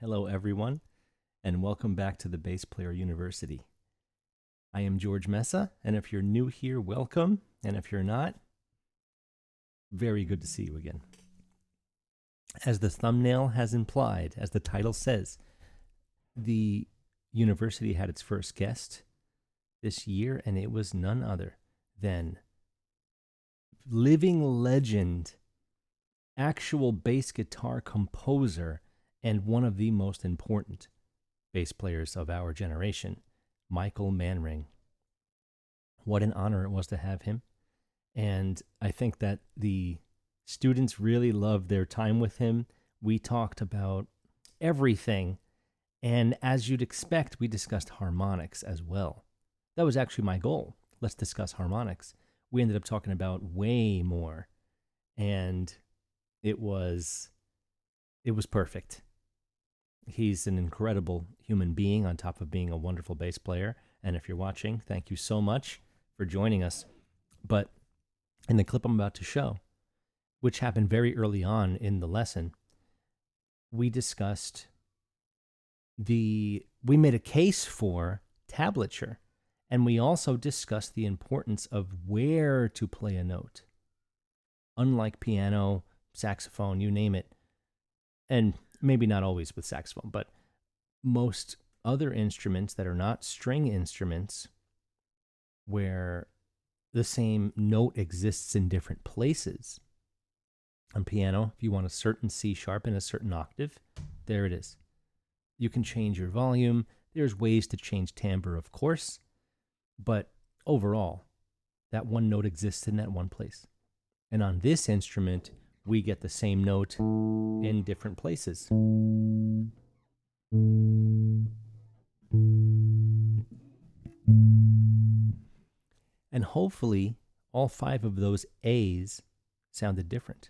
Hello, everyone, and welcome back to the Bass Player University. I am George Mesa, and if you're new here, welcome. And if you're not, very good to see you again. As the thumbnail has implied, as the title says, the university had its first guest this year, and it was none other than living legend, actual bass guitar composer, and one of the most important bass players of our generation, Michael Manring. What an honor it was to have him. And I think that the students really loved their time with him. We talked about everything. And as you'd expect, we discussed harmonics as well. That was actually my goal. Let's discuss harmonics. We ended up talking about way more. And it was perfect. He's an incredible human being on top of being a wonderful bass player. And if you're watching, thank you so much for joining us. But in the clip I'm about to show, which happened very early on in the lesson, we discussed we made a case for tablature. And we also discussed the importance of where to play a note. Unlike piano, saxophone, you name it, and maybe not always with saxophone, but most other instruments that are not string instruments where the same note exists in different places. On piano, if you want a certain C sharp in a certain octave, there it is. You can change your volume. There's ways to change timbre, of course, but overall, that one note exists in that one place. And on this instrument, we get the same note in different places. And hopefully, all 5 of those A's sounded different.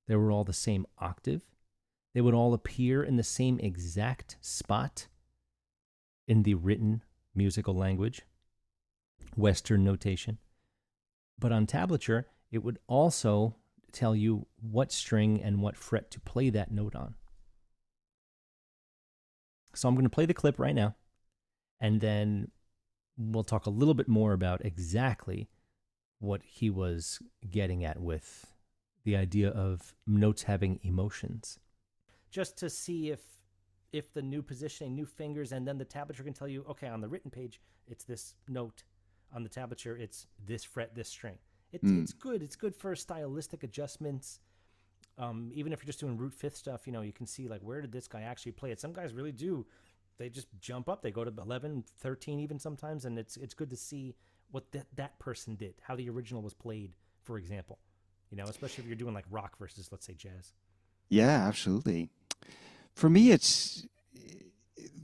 They were all the same octave. They would all appear in the same exact spot in the written musical language, Western notation. But on tablature, it would also tell you what string and what fret to play that note on. So I'm going to play the clip right now, and then we'll talk a little bit more about exactly what he was getting at with the idea of notes having emotions. Just to see if the new positioning, new fingers, and then the tablature can tell you, okay, on the written page, it's this note. On the tablature, it's this fret, this string. It's good. It's good for stylistic adjustments. Even if you're just doing root fifth stuff, you can see like, where did this guy actually play it? Some guys really do. They just jump up. They go to 11, 13 even sometimes, and it's good to see what that person did, how the original was played, for example. Especially if you're doing like rock versus, let's say, jazz. Yeah, absolutely. For me, it's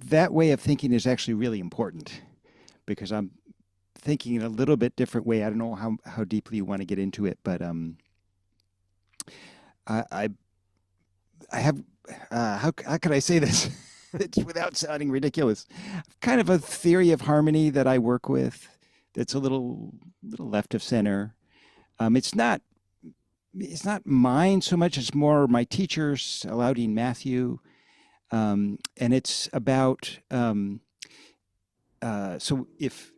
that way of thinking is actually really important because I'm thinking in a little bit different way. I don't know how deeply you want to get into it, but I have how could I say this? It's without sounding ridiculous. Kind of a theory of harmony that I work with that's a little left of center. It's not mine so much. It's more my teacher's, Alaudine Matthew, and it's about so if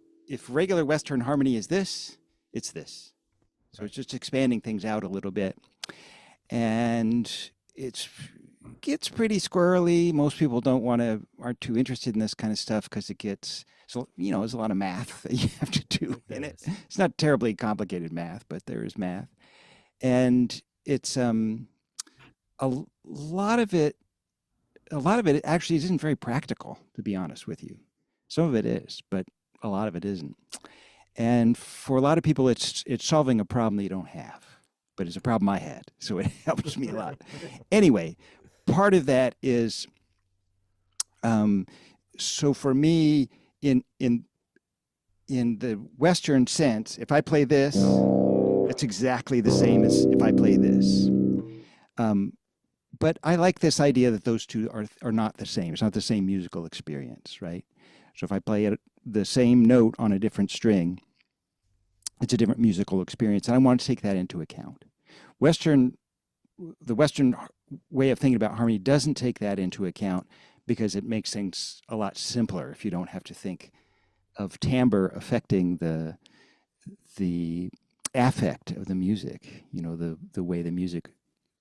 regular Western harmony is this, it's this. So it's just expanding things out a little bit. And it gets pretty squirrely. Most people aren't too interested in this kind of stuff because it gets, there's a lot of math that you have to do in it. It's not terribly complicated math, but there is math. And it's a lot of it actually isn't very practical, to be honest with you. Some of it is, but a lot of it isn't. And for a lot of people, it's solving a problem that you don't have, but it's a problem I had, so it helps me a lot. Anyway, part of that is, so for me, in the Western sense, if I play this, it's exactly the same as if I play this. But I like this idea that those two are not the same. It's not the same musical experience, right? So if I play the same note on a different string, it's a different musical experience, and I want to take that into account. The Western way of thinking about harmony doesn't take that into account because it makes things a lot simpler if you don't have to think of timbre affecting the affect of the music, the way the music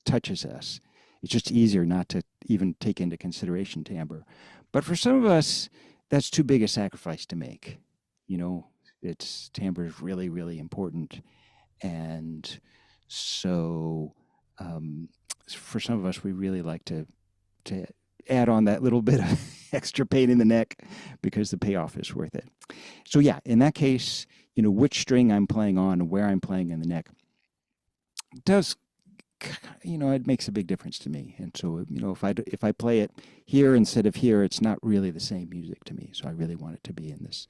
touches us. It's just easier not to even take into consideration timbre. But for some of us, that's too big a sacrifice to make. Timbre is really, really important. And so for some of us, we really like to add on that little bit of extra pain in the neck because the payoff is worth it. So yeah, in that case, which string I'm playing on and where I'm playing in the neck does, it makes a big difference to me. And so, if I play it here instead of here, it's not really the same music to me. So I really want it to be in this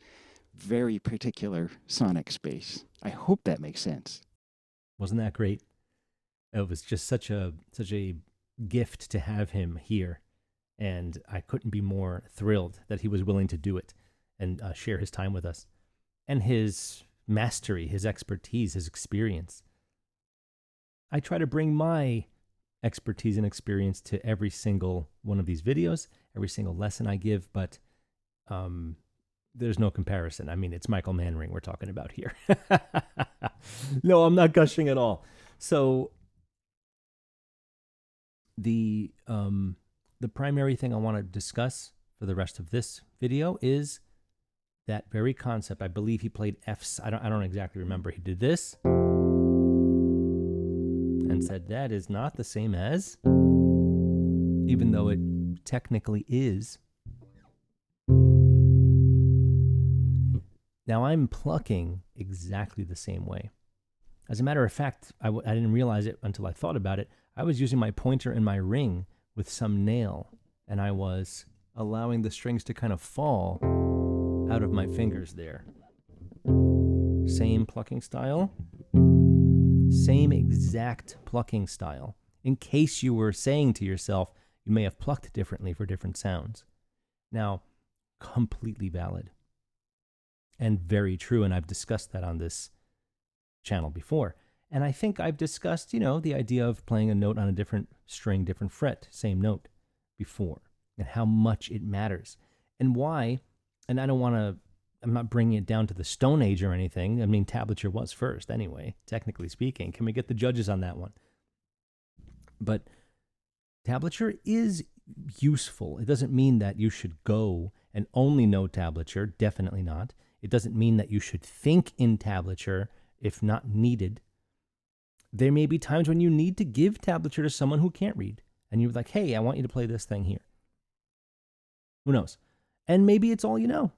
very particular sonic space. I hope that makes sense. Wasn't that great? It was just such a gift to have him here. And I couldn't be more thrilled that he was willing to do it and share his time with us. And his mastery, his expertise, his experience. I try to bring my expertise and experience to every single one of these videos, every single lesson I give, but there's no comparison. I mean, it's Michael Manring we're talking about here. No, I'm not gushing at all. So the primary thing I want to discuss for the rest of this video is that very concept. I believe he played F's. I don't exactly remember. He did this and said that is not the same as, even though it technically is. Now I'm plucking exactly the same way. As a matter of fact, I didn't realize it until I thought about it. I was using my pointer and my ring with some nail, and I was allowing the strings to kind of fall out of my fingers there. Same plucking style. Same exact plucking style. In case you were saying to yourself, you may have plucked differently for different sounds. Now, completely valid. And very true, and I've discussed that on this channel before. And I think I've discussed, the idea of playing a note on a different string, different fret, same note before, and how much it matters. And why, and I'm not bringing it down to the Stone Age or anything. I mean, tablature was first anyway, technically speaking. Can we get the judges on that one? But tablature is useful. It doesn't mean that you should go and only know tablature. Definitely not. It doesn't mean that you should think in tablature if not needed. There may be times when you need to give tablature to someone who can't read. And you're like, hey, I want you to play this thing here. Who knows? And maybe it's all you know.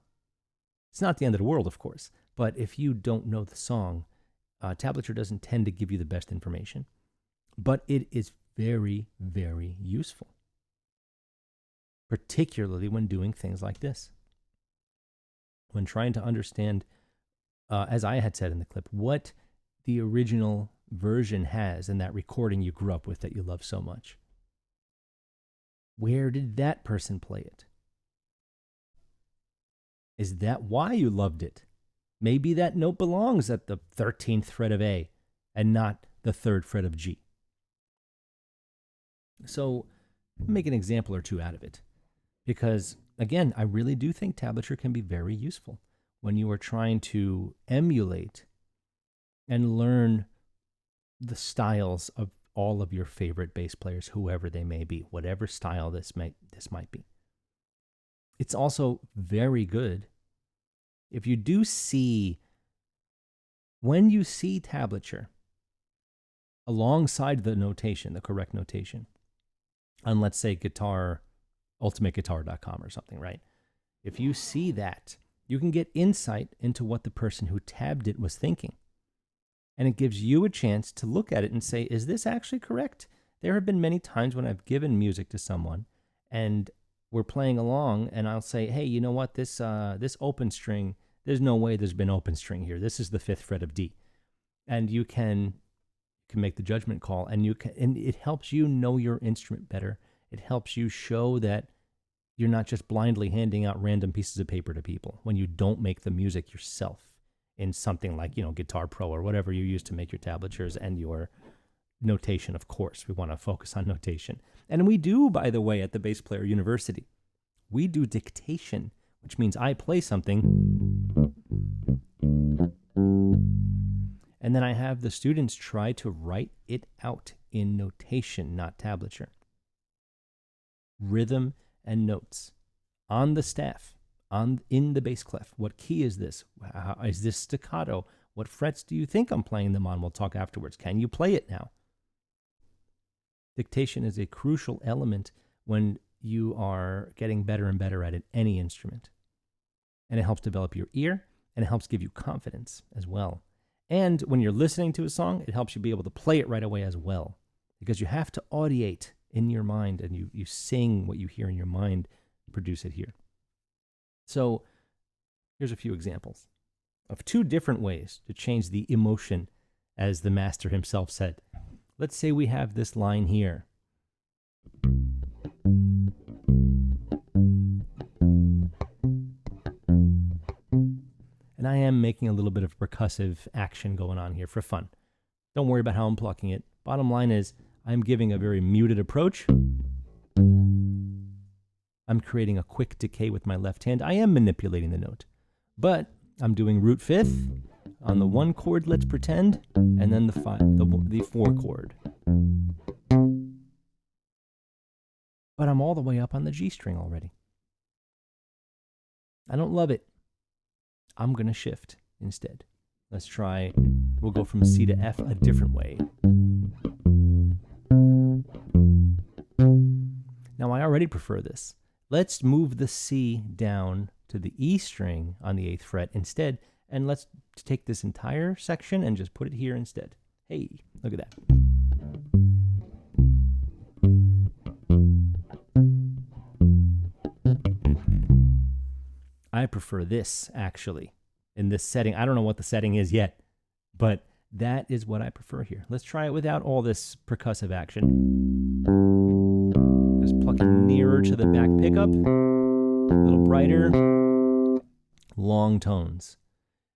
It's not the end of the world, of course. But if you don't know the song, tablature doesn't tend to give you the best information. But it is very, very useful. Particularly when doing things like this. When trying to understand, as I had said in the clip, what the original version has in that recording you grew up with that you love so much. Where did that person play it? Is that why you loved it? Maybe that note belongs at the 13th fret of A and not the 3rd fret of G. So make an example or two out of it. Because, again, I really do think tablature can be very useful when you are trying to emulate and learn the styles of all of your favorite bass players, whoever they may be, whatever style this might be. It's also very good if you do see, when you see tablature alongside the notation, the correct notation, on, let's say, ultimateguitar.com or something, right? If you see that, you can get insight into what the person who tabbed it was thinking. And it gives you a chance to look at it and say, is this actually correct? There have been many times when I've given music to someone and we're playing along and I'll say, hey, you know what? This open string, there's no way there's been open string here. This is the 5th fret of D. And you can make the judgment call, and it helps you know your instrument better. It helps you show that you're not just blindly handing out random pieces of paper to people when you don't make the music yourself in something like, Guitar Pro or whatever you use to make your tablatures and your notation. Of course, we want to focus on notation. And we do, by the way, at the Bass Player University. We do dictation, which means I play something, and then I have the students try to write it out in notation, not tablature. Rhythm and notes on the staff, in the bass clef. What key is this? Is this staccato? What frets do you think I'm playing them on? We'll talk afterwards. Can you play it now? Dictation is a crucial element when you are getting better and better at it, any instrument. And it helps develop your ear, and it helps give you confidence as well. And when you're listening to a song, it helps you be able to play it right away as well, because you have to audiate in your mind, and you sing what you hear in your mind, produce it here. So here's a few examples of two different ways to change the emotion, as the master himself said. Let's say we have this line here. And I am making a little bit of percussive action going on here for fun. Don't worry about how I'm plucking it. Bottom line is, I'm giving a very muted approach. I'm creating a quick decay with my left hand. I am manipulating the note. But I'm doing root fifth on the 1 chord, let's pretend, and then the 4 chord. But I'm all the way up on the G string already. I don't love it. I'm going to shift instead. Let's try, we'll go from C to F a different way. Now, I already prefer this. Let's move the C down to the E string on the 8th fret instead, and let's take this entire section and just put it here instead. Hey, look at that. I prefer this, actually, in this setting. I don't know what the setting is yet, but that is what I prefer here. Let's try it without all this percussive action. Just plucking nearer to the back pickup, a little brighter, long tones.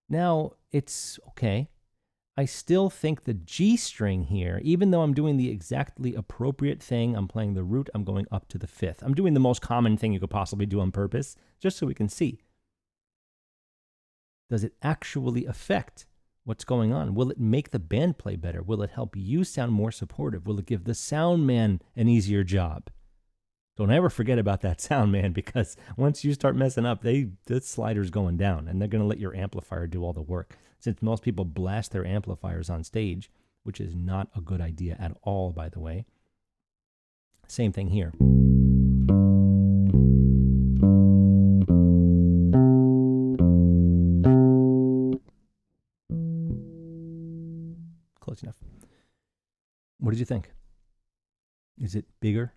Now, it's okay. I still think the G string here, even though I'm doing the exactly appropriate thing, I'm playing the root, I'm going up to the 5th. I'm doing the most common thing you could possibly do on purpose, just so we can see. Does it actually affect what's going on? Will it make the band play better? Will it help you sound more supportive? Will it give the sound man an easier job? Don't ever forget about that sound man, because once you start messing up, the slider's going down, and they're going to let your amplifier do all the work. Since most people blast their amplifiers on stage, which is not a good idea at all, by the way. Same thing here. Close enough. What did you think? Is it bigger?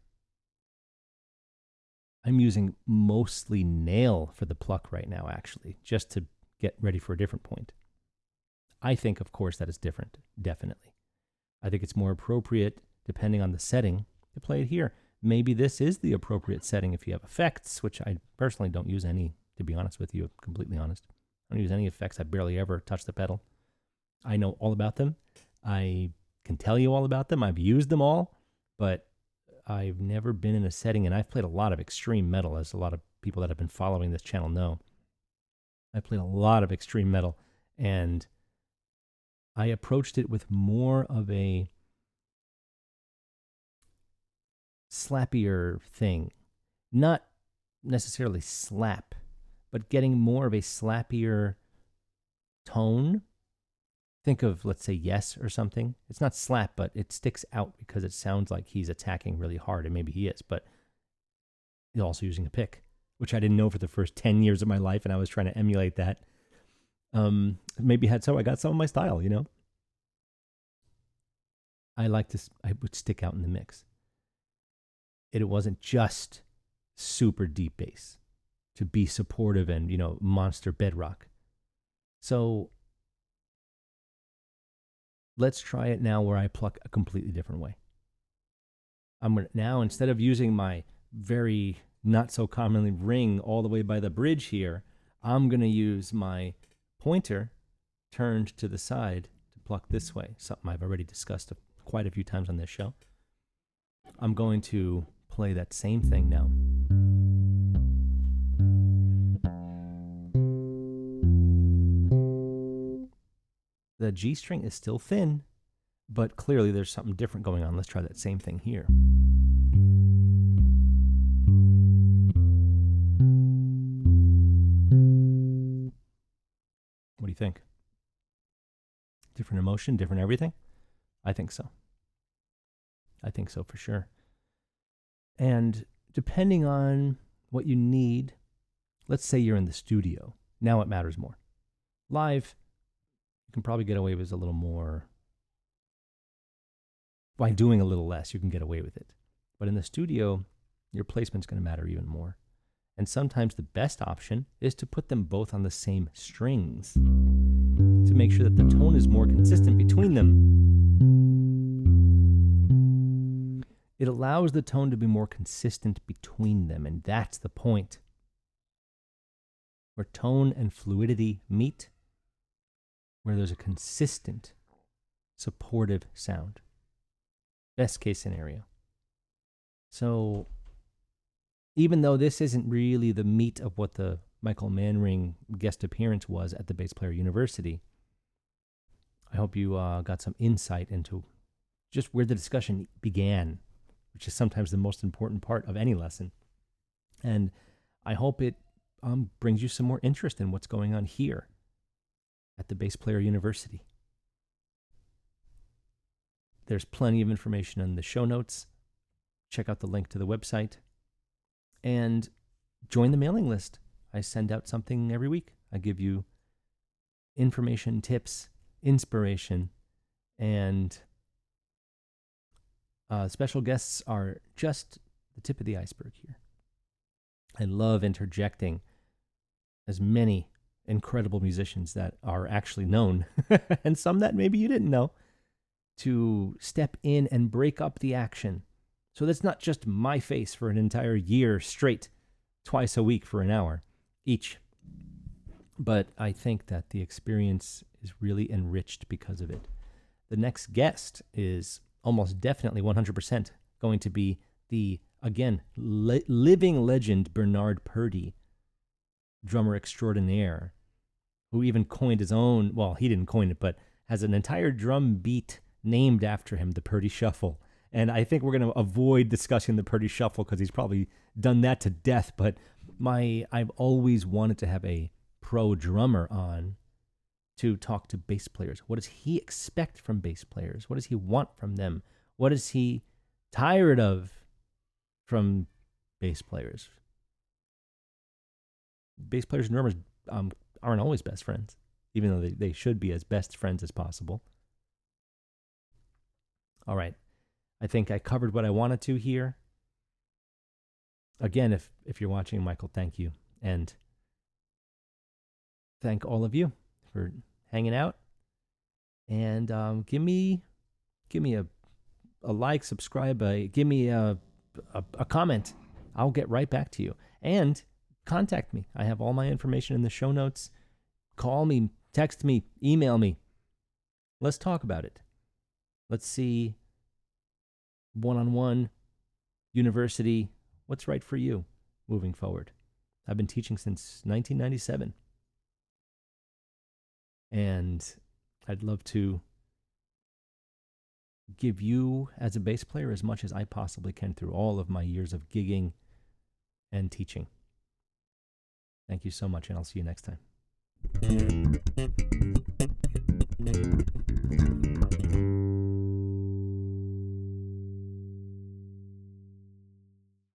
I'm using mostly nail for the pluck right now, actually, just to get ready for a different point. I think, of course, that is different, definitely. I think it's more appropriate, depending on the setting, to play it here. Maybe this is the appropriate setting if you have effects, which I personally don't use any, to be honest with you, completely honest. I don't use any effects. I barely ever touch the pedal. I know all about them. I can tell you all about them. I've used them all, but I've never been in a setting, and I've played a lot of extreme metal, as a lot of people that have been following this channel know. I played a lot of extreme metal, and I approached it with more of a slappier thing. Not necessarily slap, but getting more of a slappier tone. Think of, let's say, Yes or something. It's not slap, but it sticks out because it sounds like he's attacking really hard, and maybe he is, but he's also using a pick, which I didn't know for the first 10 years of my life, and I was trying to emulate that. Maybe I got some of my style, you know? I would stick out in the mix. It wasn't just super deep bass to be supportive and, monster bedrock. So let's try it now where I pluck a completely different way. I'm going to now, instead of using my very not so commonly ring all the way by the bridge here, I'm going to use my pointer turned to the side to pluck this way, something I've already discussed quite a few times on this show. I'm going to play that same thing now. The G string is still thin, but clearly there's something different going on. Let's try that same thing here. What do you think? Different emotion, different everything? I think so. I think so for sure. And depending on what you need, let's say you're in the studio. Now it matters more. Live, you can probably get away with a little more. By doing a little less, you can get away with it. But in the studio, your placement's going to matter even more. And sometimes the best option is to put them both on the same strings to make sure that the tone is more consistent between them. It allows the tone to be more consistent between them, and that's the point. Where tone and fluidity meet, where there's a consistent, supportive sound. Best case scenario. So, even though this isn't really the meat of what the Michael Manring guest appearance was at the Bass Player University, I hope you got some insight into just where the discussion began, which is sometimes the most important part of any lesson. And I hope it brings you some more interest in what's going on here at the Bass Player University. There's plenty of information in the show notes. Check out the link to the website. And join the mailing list. I send out something every week. I give you information, tips, inspiration, and special guests are just the tip of the iceberg here. I love interjecting as many incredible musicians that are actually known, and some that maybe you didn't know, to step in and break up the action. So that's not just my face for an entire year straight, twice a week for an hour each. But I think that the experience is really enriched because of it. The next guest is almost definitely 100% going to be the, again, living legend Bernard Purdie, drummer extraordinaire, who even coined his own, well, he didn't coin it, but has an entire drum beat named after him, the Purdie Shuffle. And I think we're going to avoid discussing the Purdie Shuffle because he's probably done that to death. But I've always wanted to have a pro drummer on to talk to bass players. What does he expect from bass players? What does he want from them? What is he tired of from bass players? Bass players and drummers aren't always best friends, even though they should be as best friends as possible. All right. I think I covered what I wanted to here. Again, if you're watching, Michael, thank you. And thank all of you for hanging out. And give me a like, subscribe, give me a comment. I'll get right back to you. And contact me. I have all my information in the show notes. Call me, text me, email me. Let's talk about it. Let's see one-on-one, university, what's right for you moving forward. I've been teaching since 1997. And I'd love to give you, as a bass player, as much as I possibly can through all of my years of gigging and teaching. Thank you so much, and I'll see you next time.